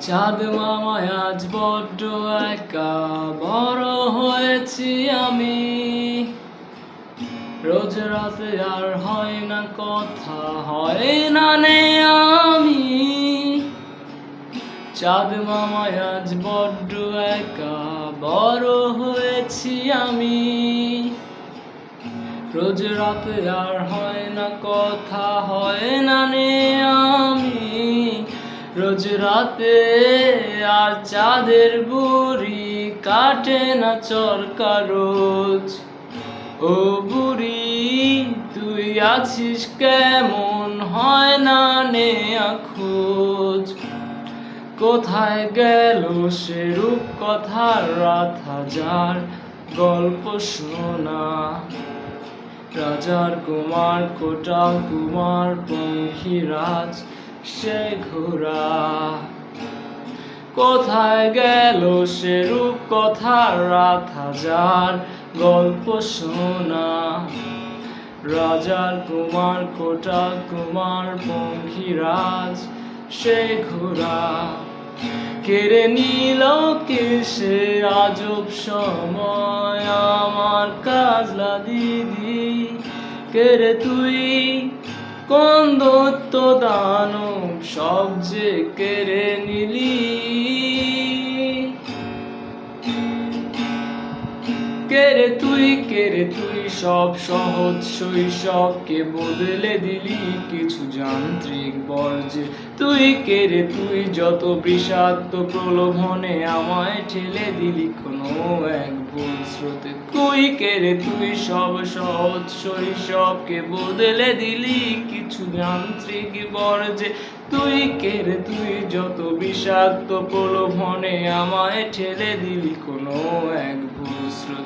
চাঁদ মামায় আজ বড্ড একা, বড় হয়েছি আমি। রোজ রাতে আর হয় না কথা, হয় না নে আমি। চাঁদ মামায় আজ বড্ড একা, বড় হয়েছি আমি। রোজ রাতে আর হয় না কথা, হয় না নে আমি। রোজ রাতে আর চাঁদের বুড়ি কাটে না চরকা রোজ। ও বুড়ি তুই আছিস কেমন, হয় না নে খোঁজ। কোথায় গেল সে রূপকথার রাত হাজার, গল্প শোনা। রাজার কুমার কোটাল কুমার পঙ্খিরাজ সে ঘোড়া। কোথায় গেল সে রূপকথার রাত হাজার, গল্প শোনা। রাজার কুমার কোটাল কুমার পঙ্খিরাজ সে ঘোড়া। কেড়ে নিল কে সে আজব সময় আমার কাজলা দিদি। কেড়ে তুই কোন দৈত্য দানব সব যে কেড়ে নিলি। কেড়ে তুই সব সহজ শৈশবকে বদলে দিলি কিছু যান্ত্রিক বর্জ্যে। তুই যত বিষাক্ত প্রলোভনে আমায় ঠেলে দিলি কোনো এক ভুল স্রোতে। তুই সব সহজ শৈশবকে বদলে দিলি কিছু যান্ত্রিক বর্জ্যে। তুই যত বিষাক্ত প্রলোভনে আমায় ঠেলে দিলি কোনো এক ভুল স্রোতে।